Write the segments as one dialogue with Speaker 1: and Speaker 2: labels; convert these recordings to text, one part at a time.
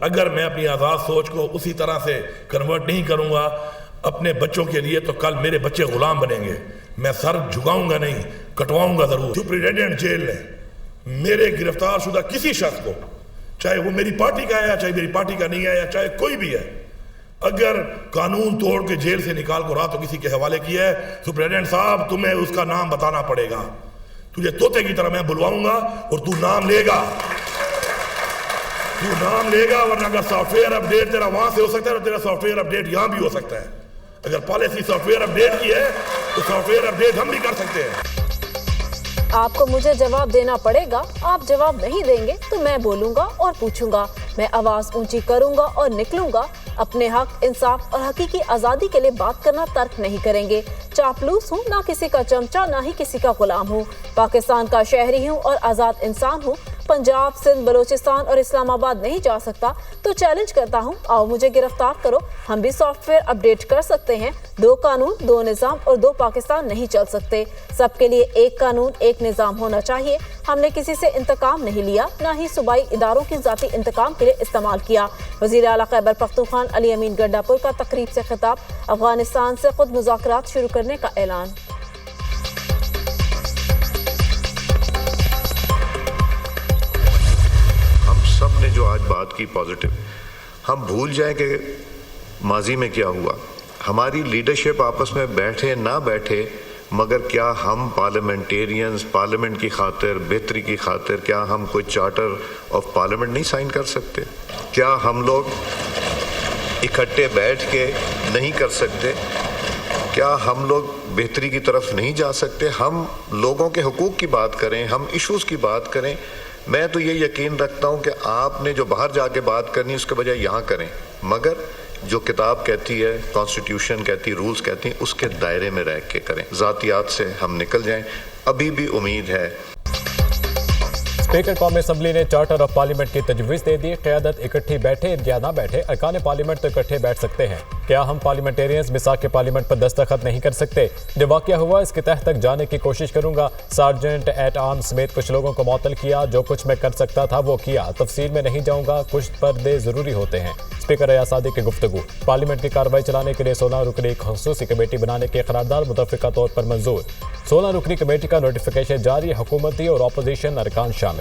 Speaker 1: अगर मैं अपनी आज़ाद सोच को उसी तरह से कन्वर्ट नहीं करूँगा अपने बच्चों के लिए, तो कल मेरे बच्चे गुलाम बनेंगे। मैं सर झुकाऊंगा नहीं, कटवाऊंगा ज़रूर। सुप्रिटेंडेंट जेल ने मेरे गिरफ्तार शुदा किसी शख्स को, चाहे वो मेरी पार्टी का है, चाहे मेरी पार्टी का नहीं है, या चाहे कोई भी है, अगर कानून तोड़ के जेल से निकाल को रातों किसी के हवाले किया है, सुप्रिटेंडेंट साहब तुम्हें उसका नाम बताना पड़ेगा। तुझे तोते की तरह मैं बुलवाऊंगा और तू नाम लेगा, वरना अगर सॉफ्टवेयर अपडेट तेरा वहां से हो सकता है और तेरा सॉफ्टवेयर अपडेट यहां भी हो सकता है। अगर पॉलिसी सॉफ्टवेयर अपडेट की है तो सॉफ्टवेयर अपडेट हम भी कर सकते हैं।
Speaker 2: आपको मुझे जवाब देना पड़ेगा। आप जवाब नहीं देंगे तो मैं बोलूंगा और पूछूंगा। मैं आवाज ऊंची करूंगा और निकलूंगा। अपने हक, इंसाफ और हकीकी आजादी के लिए बात करना तर्क नहीं करेंगे। चापलूस हूँ, ना किसी का चमचा, ना ही किसी का गुलाम हूँ। पाकिस्तान का शहरी हूँ और आजाद इंसान हूँ। पंजाब, सिंध, बलूचिस्तान और इस्लामाबाद नहीं जा सकता तो चैलेंज करता हूँ, आओ मुझे गिरफ्तार करो। हम भी सॉफ्टवेयर अपडेट कर सकते हैं। 2 कानून, 2 निज़ाम और 2 पाकिस्तान नहीं चल सकते। सबके लिए एक कानून, एक निज़ाम होना चाहिए। हमने किसी से इंतकाम नहीं लिया, ना ही सूबाई इदारों की जाती इंतकाम के लिए इस्तेमाल किया। वज़ीर आला खैबर पख्तूनख्वा अली अमीन गंडापुर का तकरीब से खिताब। अफगानिस्तान से खुद मुज़ाकरात शुरू करने का ऐलान।
Speaker 3: सब ने जो आज बात की पॉजिटिव, हम भूल जाएं कि माजी में क्या हुआ। हमारी लीडरशिप आपस में बैठे ना बैठे, मगर क्या हम पार्लियामेंटेरियंस पार्लियामेंट की खातिर, बेहतरी की खातिर, क्या हम कोई चार्टर ऑफ पार्लियामेंट नहीं साइन कर सकते? क्या हम लोग इकट्ठे बैठ के नहीं कर सकते? क्या हम लोग बेहतरी की तरफ नहीं जा सकते? हम लोगों के हुकूक की बात करें, हम इश्यूज़ की बात करें। मैं तो ये यकीन रखता हूँ कि आपने जो बाहर जाके बात करनी है उसके बजाय यहाँ करें, मगर जो किताब कहती है, कॉन्स्टिट्यूशन कहती है, रूल्स कहती हैं, उसके दायरे में रह के करें। ज़ातियात से हम निकल जाएं। अभी भी उम्मीद है।
Speaker 4: स्पीकर कौमी असम्बली ने चार्टर ऑफ पार्लियामेंट की तजवीज़ दे दी। क़यादत इकट्ठी बैठे या ना बैठे, अरकान पार्लियामेंट तो इकट्ठे बैठ सकते हैं। क्या हम पार्लियामेंटेरियंस मिसाक के पार्लियामेंट पर दस्तखत नहीं कर सकते? जो वाक़या हुआ इसके तह तक जाने की कोशिश करूंगा। सार्जेंट एट आर्म्स समेत कुछ लोगों को मुअत्तल किया। जो कुछ मैं कर सकता था वो किया। तफसील में नहीं जाऊंगा, कुछ पर्दे ज़रूरी होते हैं। स्पीकर अयाज सादिक की गुफ्तगू। पार्लियामेंट की कार्रवाई चलाने के लिए 16 रुकनी ख़ुसूसी कमेटी बनाने के करारदाद मुतफ़िका तौर पर मंजूर। 16 रुकनी कमेटी का नोटिफिकेशन जारी। हुकूमती और अपोजिशन अरकान शामिल।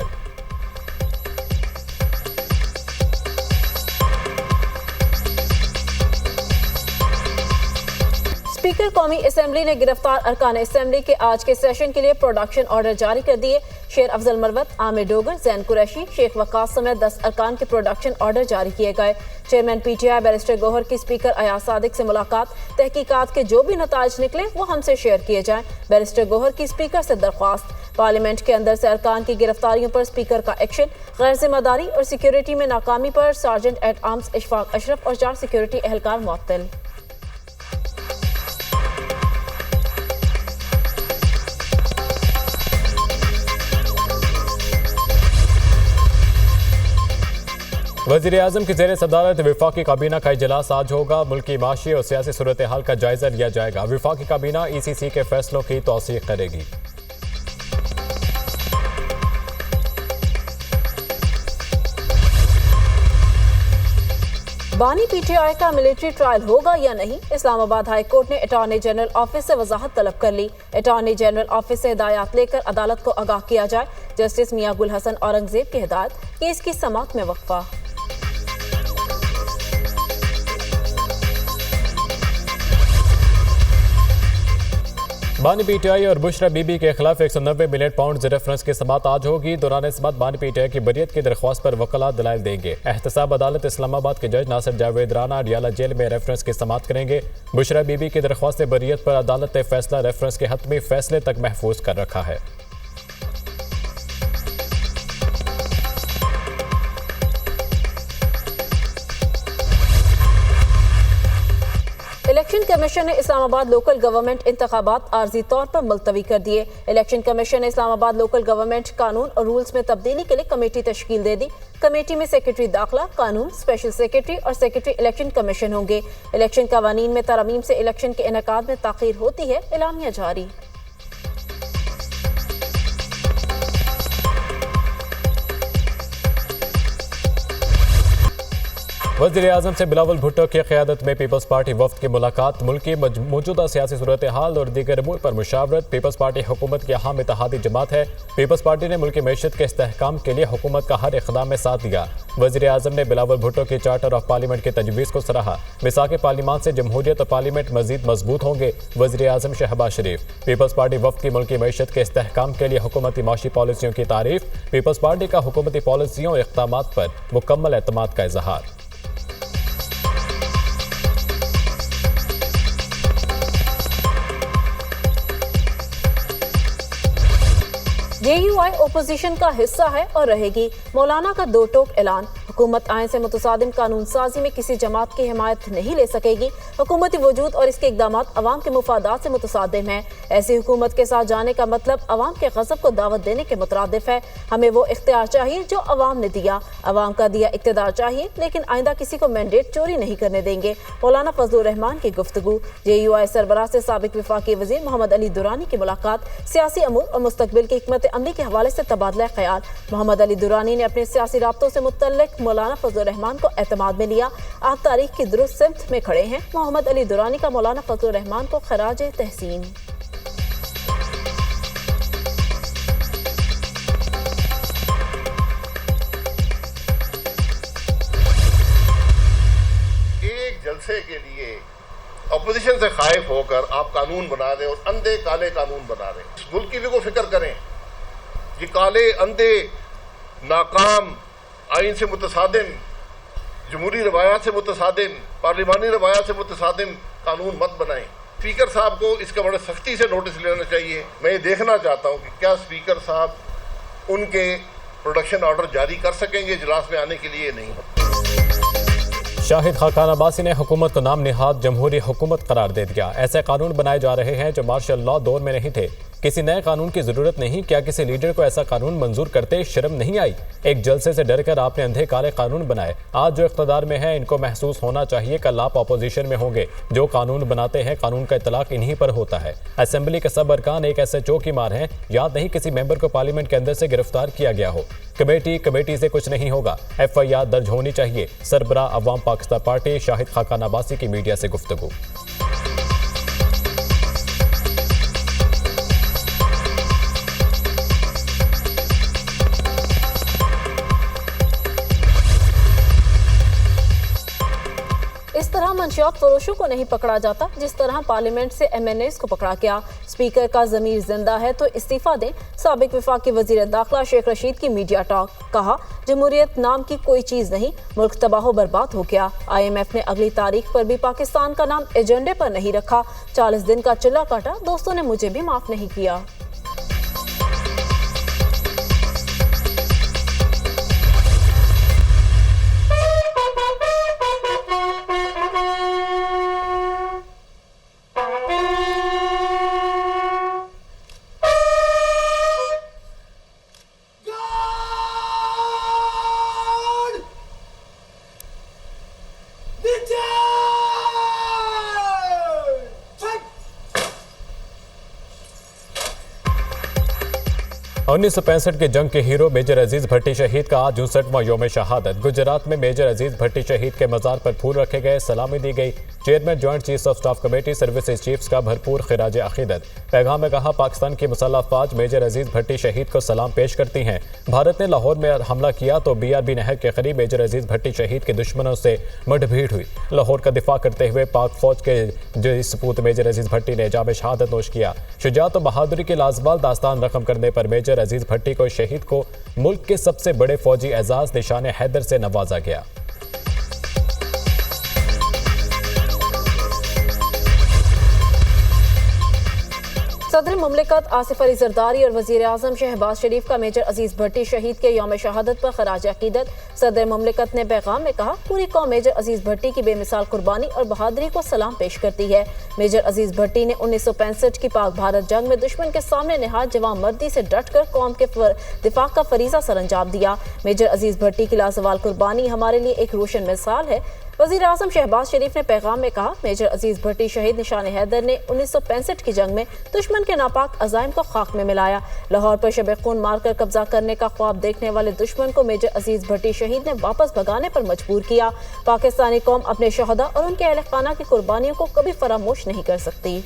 Speaker 2: स्पीकर कौमी असम्बली ने गिरफ्तार अरकान असम्बली के आज के सेशन के लिए प्रोडक्शन ऑर्डर जारी कर दिए। शेर अफजल मरवत, आमिर डोगर, जैन कुरैशी, शेख वकास समेत 10 अरकान के प्रोडक्शन ऑर्डर जारी किए गए। चेयरमैन PTI बैरिस्टर गौहर की स्पीकर अयाज सादिक से मुलाकात। तहकीकात के जो भी नताइज निकले वो हमसे शेयर किए जाएं। बैरिस्टर गौहर की स्पीकर से दरख्वास्त। पार्लियामेंट के अंदर से अरकान की गिरफ्तारियों पर स्पीकर का एक्शन। गैर जिम्मेदारी और सिक्योरिटी में नाकामी पर sergeant at arms Ishfaq Ashraf और 4 सिक्योरिटी एहलकार मुअत्तल।
Speaker 4: वज़ीर आज़म की ज़ेर सदारत वफाकी काबीना का इजलास आज होगा। मुल्की माशी और सियासी सूरत हाल का जायजा लिया जाएगा। वफाकी काबीना ECC के फैसलों की तौसीक़ करेगी।
Speaker 2: बानी PTI का मिलिट्री ट्रायल होगा या नहीं? इस्लामाबाद हाई कोर्ट ने अटॉर्नी जनरल ऑफिस से वजाहत तलब कर ली। अटॉर्नी जनरल ऑफिस से हिदायत लेकर अदालत को आगाह किया जाए। जस्टिस मियां गुल हसन औरंगजेब की हिदायत। केस की समाअत में वक्फा।
Speaker 4: बानी PTI और बुशरा बीबी के खिलाफ 190 मिलियन पाउंड रेफरेंस की समाअत आज होगी। दौरान समाअत बानी PTI की बरियत की दरख्वास्त पर वकला दलाइल देंगे। एहतसाब अदालत इस्लामाबाद के जज नासिर जावेद राना अडियाला जेल में रेफरेंस की समाअत करेंगे। बुशरा बीबी की दरख्वास्त बरियत पर अदालत ने फैसला रेफरेंस के हतमी फैसले तक महफूज कर रखा है।
Speaker 2: इलेक्शन कमीशन ने इस्लामाबाद लोकल गवर्नमेंट इंतखाबात आर्जी तौर पर मुलतवी कर दिए। इलेक्शन कमीशन ने इस्लामाबाद लोकल गवर्नमेंट कानून और रूल्स में तब्दीली के लिए कमेटी तश्कील दे दी। कमेटी में सेक्रेटरी दाखिला, कानून, स्पेशल सेक्रेटरी और सेक्रेटरी इलेक्शन कमीशन होंगे। इलेक्शन कवानीन में तरमीम से इलेक्शन के इनेकाद में ताख़ीर होती है। एलामिया जारी।
Speaker 4: वज़ीर-ए-आज़म से बिलावल भुट्टो की क़यादत में पीपल्स पार्टी वफ्द की मुलाकात, मुल्क की मौजूदा सियासी सूरत हाल और दीगर अमूर पर मुशावरत। पीपल्स पार्टी हुकूमत की अहम इत्तेहादी जमात है। पीपल्स पार्टी ने मुल्क की मैशत के इस्तेहकाम के लिए हुकूमत का हर इक़दाम में साथ दिया। वज़ीर-ए-आज़म ने बिलावल भुट्टो की चार्टर ऑफ पार्लियामेंट की तजवीज़ को सराहा। मिसाक पार्लियामान से जमहूरियत और पार्लियामेंट मज़ीद मजबूत होंगे। वज़ीर-ए-आज़म शहबाज शरीफ। पीपल्स पार्टी वफ्द की मुल्क की मैशत के इस्तेहकाम के लिए हुकूमती माशी पॉलिसियों की तारीफ। पीपल्स पार्टी का हुकूमती पॉलिसियों और इक़दामात पर मुकम्मल एतमाद का इजहार।
Speaker 2: JUI ओपोजिशन का हिस्सा है और रहेगी। मौलाना का दो टोक ऐलान। हुकूमत आइन से मुतसादिम कानून साजी में किसी जमात की हिमायत नहीं ले सकेगी। हुकूमती वजूद और इसके इक़दामात अवाम के मुफादात से मुतसादिम है। ऐसी हुकूमत के साथ जाने का मतलब अवाम के गज़ब को दावत देने के मुतरादिफ है। हमें वो इख्तियार चाहिए जो अवाम ने दिया। अवाम का दिया इक़्तिदार चाहिए, लेकिन आइंदा किसी को मैंडेट चोरी नहीं करने देंगे। मौलाना फजलुर रहमान की गुफ्तगू। JUI सरबराह से साबिक वफाकी वज़ीर मोहम्मद अली दुरानी की मुलाकात। सियासी अमूर और मुस्तकबिल की हिकमत अमली के हवाले से तबादला ख्याल। मोहम्मद अली दुरानी ने अपने सियासी राब्तों से मुतल्लिक मौलाना फजलुर रहमान को एतमाद में लिया। आप तारीख की दुरुस्त सिमत में खड़े हैं। मोहम्मद अली दुरानी का मौलाना फजलुर रहमान को खराज तहसीन।
Speaker 5: एक जलसे के लिए अपोजिशन से खाइफ होकर आप कानून बना रहे और अंधे काले कानून बना रहे। इस मुल्क की भी को फिक्र करें। ये काले अंधे नाकाम आइन से मुतसादिम, जमहूरी रवायात से मुतसादिम, पार्लिमानी रवायात से मुतसादिम कानून मत बनाएं। स्पीकर साहब को इसका बड़े सख्ती से नोटिस लेना चाहिए। मैं ये देखना चाहता हूँ कि क्या स्पीकर साहब उनके प्रोडक्शन ऑर्डर जारी कर सकेंगे इजलास में आने के लिए। नहीं।
Speaker 4: शाहिद खाकान अब्बासी ने हुकूमत को नाम निहाद जमहूरी हुकूमत करार दे दिया। ऐसे कानून बनाए जा रहे हैं जो मार्शल लॉ दौर में नहीं थे। किसी नए कानून की जरूरत नहीं। क्या किसी लीडर को ऐसा कानून मंजूर करते शर्म नहीं आई? एक जलसे से डरकर आपने अंधे काले कानून बनाए। आज जो इख्तदार में है इनको महसूस होना चाहिए कल आप अपोजिशन में होंगे। जो कानून बनाते हैं कानून का इतलाक इन्हीं पर होता है। असेंबली के सब अरकान एक SHO की मार हैं। याद नहीं किसी मेंबर को पार्लियामेंट के अंदर से गिरफ्तार किया गया हो। कमेटी से कुछ नहीं होगा। FIR दर्ज होनी चाहिए। सरबराह अवाम पाकिस्तान पार्टी शाहिद खाकान अब्बासी की मीडिया से गुफ्तगू।
Speaker 2: इस तरह मंशियात फरोशों को नहीं पकड़ा जाता जिस तरह पार्लियामेंट से MNAs को पकड़ा गया। स्पीकर का ज़मीर जिंदा है तो इस्तीफा दें। साबिक वफाकी वजीर दाखिला शेख रशीद की मीडिया टॉक। कहा जमहूरियत नाम की कोई चीज़ नहीं, मुल्क तबाह बर्बाद हो गया। IMF ने अगली तारीख पर भी पाकिस्तान का नाम एजेंडे पर नहीं रखा। 40 दिन का चिल्ला काटा, दोस्तों ने मुझे भी माफ़ नहीं किया।
Speaker 4: उन्नीस सौ 65 के जंग के हीरो मेजर अजीज भट्टी शहीद का आज 59वां यौम शहादत। गुजरात में मेजर अजीज भट्टी शहीद के मज़ार पर फूल रखे गए, सलामी दी गई। Chairman joint chiefs of staff committee services chiefs का भरपूर खिराज अकीदत। पैगाम में कहा पाकिस्तान की मुसल्लह अफवाज मेजर अजीज भट्टी शहीद को सलाम पेश करती हैं। भारत ने लाहौर में हमला किया तो BRB नहर के करीब मेजर अजीज भट्टी शहीद के दुश्मनों से मुठभेड़ हुई। लाहौर का दिफा करते हुए पाक फौज के सपूत मेजर अजीज भट्टी ने जाम शहादत नोश किया। शुजाअत और बहादुरी की लाजवाल दास्तान रकम करने पर मेजर अजीज भट्टी को शहीद को मुल्क के सबसे बड़े फौजी एजाज निशान हैदर से नवाजा गया।
Speaker 2: सदर मुमलिकत आसिफ अली जरदारी और वजीर आजम शहबाज शरीफ का मेजर अजीज भट्टी शहीद के यौम शहादत पर खराज अकीदत। सदर मुमलिकत ने पैगाम में कहा पूरी कौम मेजर अजीज भट्टी की बेमिसाल कुर्बानी और बहादुरी को सलाम पेश करती है। मेजर अजीज भट्टी ने 1965 की पाक भारत जंग में दुश्मन के सामने निहायत जवां मर्दी से डट कर कौम के दिफा का फरीजा सरअंजाम दिया। मेजर अजीज भट्टी की लाजवाल कुर्बानी हमारे लिए एक रोशन मिसाल है। वज़ीर आज़म शहबाज शरीफ ने पैगाम में कहा, मेजर अजीज भट्टी शहीद निशान हैदर ने 1965 की जंग में दुश्मन के नापाक अज़ाइम को खाक में मिलाया। लाहौर पर शब खून मारकर कब्जा करने का ख्वाब देखने वाले दुश्मन को मेजर अजीज भट्टी शहीद ने वापस भगाने पर मजबूर किया। पाकिस्तानी कौम अपने शहदा और उनके अहले खाना की कुर्बानियों को कभी फरामोश नहीं कर सकती।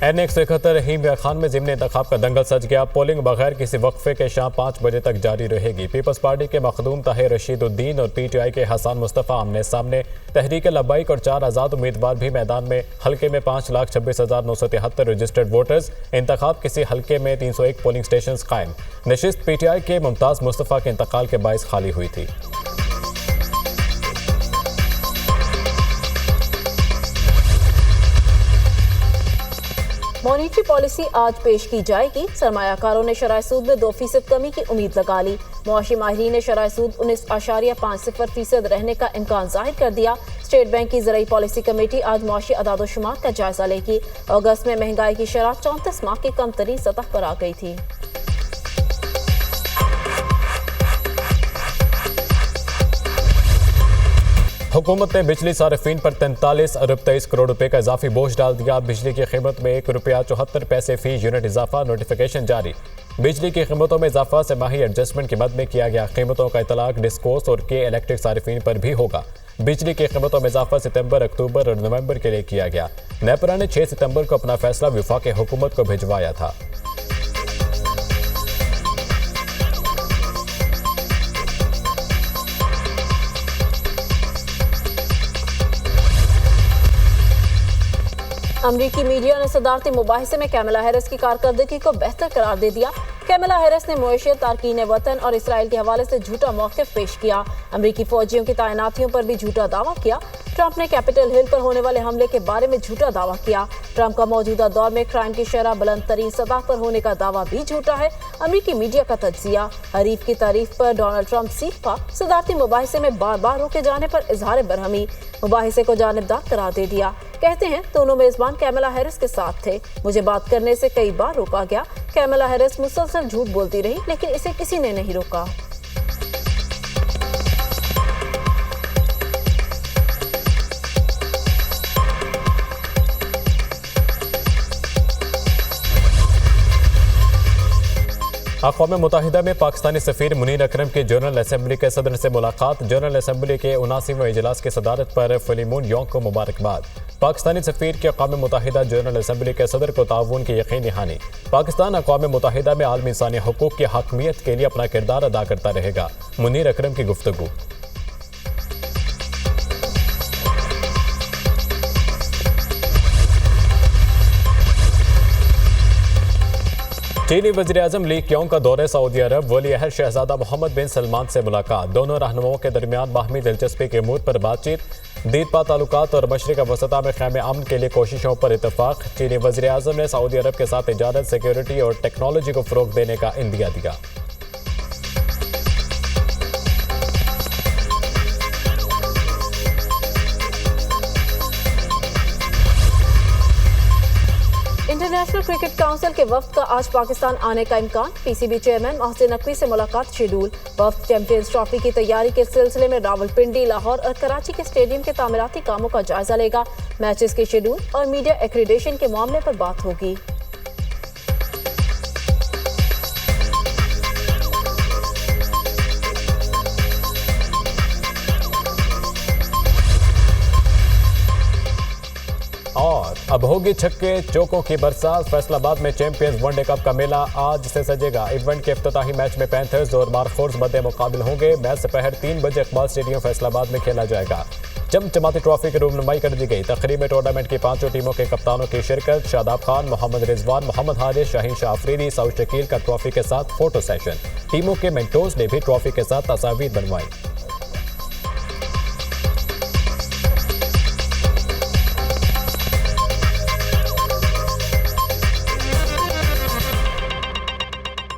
Speaker 4: N171 रहीम खान में ज़िमनी इंतखाब का दंगल सज गया। पोलिंग बगैर किसी वक्फे के शाम 5 बजे तक जारी रहेगी। पीपल्स पार्टी के मखदूम ताहिर रशीदुद्दीन और PTI के हसन मुस्तफ़ा आमने सामने। तहरीक लब्बाइक और 4 आज़ाद उम्मीदवार भी मैदान में। हल्के में 5,26,973 रजिस्टर्ड वोटर्स। इंतखाब किसी हल्के में 301 पोलिंग स्टेशन कायम। नशिस्त PTI के मुमताज़ मुस्तफ़ा के इंतकाल के बायस खाली हुई थी।
Speaker 2: मॉनिटरी पॉलिसी आज पेश की जाएगी। सरमायाकारों ने शरह सूद में 2% कमी की उम्मीद लगा ली। मुआशी माहिरीन ने शरह सूद 19.50% रहने का इम्कान जाहिर कर दिया। स्टेट बैंक की ज़राई पॉलिसी कमेटी आज मुआशी अदाद-ओ-शुमार का जायजा लेगी। अगस्त में महंगाई की शरह 34 माह की कम तरीन सतह पर आ गई थी।
Speaker 4: हुकूमत ने बिजली सार्फिन पर 43 अरब 23 करोड़ रुपए का इजाफी बोझ डाल दिया। बिजली की कीमत में ₹1.74 फी यूनिट इजाफा। नोटिफिकेशन जारी। बिजली की कीमतों में इजाफा से माही एडजस्टमेंट के मद में किया गया। कीमतों का इतलाक डिस्कोस और के इलेक्ट्रिक सार्फिन पर भी होगा। बिजली की कीमतों में इजाफा सितंबर, अक्टूबर और नवंबर के लिए किया गया। नेपरा ने 6 सितंबर को अपना फैसला वफाक हुकूमत को भिजवाया था।
Speaker 2: अमरीकी मीडिया ने सदारती मुबाहिसे में कैमला हैरिस की कारकर्दगी को बेहतर करार दे दिया। कैमला हैरिस ने मुएशियत, तारकीन वतन और इसराइल के हवाले से झूठा मौक़िफ़ पेश किया। अमरीकी फौजियों की तैनातियों पर भी झूठा दावा किया। ट्रंप ने कैपिटल हिल पर होने वाले हमले के बारे में झूठा दावा किया। ट्रंप का मौजूदा दौर में क्राइम की शरह बुलंद तरीन सतह पर होने का दावा भी झूठा है। अमरीकी मीडिया का तज्जिया, हरीफ की तारीफ पर डोनाल्ड ट्रंप सीख पा। सदारती मुबाहिसे में बार बार रोके जाने पर इजहार बरहमी। मुबाहिसे को जानिबदार करार दे दिया। कहते हैं दोनों मेजबान कैमला हैरिस के साथ थे। मुझे बात करने से कई बार रोका गया। कैमला हैरिस मुसलसल झूठ बोलती रही, लेकिन इसे किसी ने नहीं रोका।
Speaker 4: अक़वाम मुत्तहिदा में पाकिस्तानी सफ़ीर मुनीर अकरम की जनरल असम्बली के सदर से मुलाकात। जनरल असम्बली के 79वें इजलास की सदारत पर फलीमून योंग को मुबारकबाद। पाकिस्तानी सफ़ीर की अक़वाम मुत्तहिदा जनरल असम्बली के सदर को ताउन की यकीन दहानी। पाकिस्तान अक़वाम मुत्तहिदा में आलमी इंसानी हुकूक़ की हकमियत के लिए अपना किरदार अदा करता रहेगा। मुनीर अकरम की गुफ्तगू। चीनी वज़ीर-ए-आज़म ली क्योंग का दौरे सऊदी अरब। वली अहद शहजादा मोहम्मद बिन सलमान से मुलाकात। दोनों रहनुमाओं के दरमियान बाहमी दिलचस्पी के अमूर पर बातचीत। दीदपा ताल्लुकात और मशरिक़ वसता में क़याम अमन के लिए कोशिशों पर इत्तफ़ाक़। चीनी वज़ीर-ए-आज़म ने सऊदी अरब के साथ तिजारत, सिक्योरिटी और टेक्नोलॉजी को फ़रोग़ देने का इंदिया दिया।
Speaker 2: इंटरनेशनल क्रिकेट काउंसिल के वफ्द का आज पाकिस्तान आने का इम्कान। PCB चेयरमैन मोहसिन नकवी से मुलाकात शेड्यूल। वफ्द चैंपियंस ट्रॉफी की तैयारी के सिलसिले में रावलपिंडी, लाहौर और कराची के स्टेडियम के तामीराती कामों का जायजा लेगा। मैचेस के शेड्यूल और मीडिया एक्रीडेशन के मामले पर बात होगी।
Speaker 4: और अब होगी छक्के चौकों की बरसात। फैसलाबाद में चैंपियंस वनडे कप का मेला आज से सजेगा। इवेंट के इफ्तिताही मैच में पैंथर्स और मार्कोर्स मद्दे मुकाबिल होंगे। मैच दोपहर 3 बजे इकबाल स्टेडियम फैसलाबाद में खेला जाएगा। चमचमाती ट्रॉफी की रूनुमाई कर दी गई। तकरीब में टूर्नामेंट की 5 टीमों के कप्तानों की शिरकत। शादाब खान, मोहम्मद रिजवान, मोहम्मद हारिस, शाहीन शाह अफरीदी, सऊद शकील का ट्रॉफी के साथ फोटो सेशन। टीमों के मेंटोर्स ने भी ट्रॉफी के साथ तस्वीर बनवाई।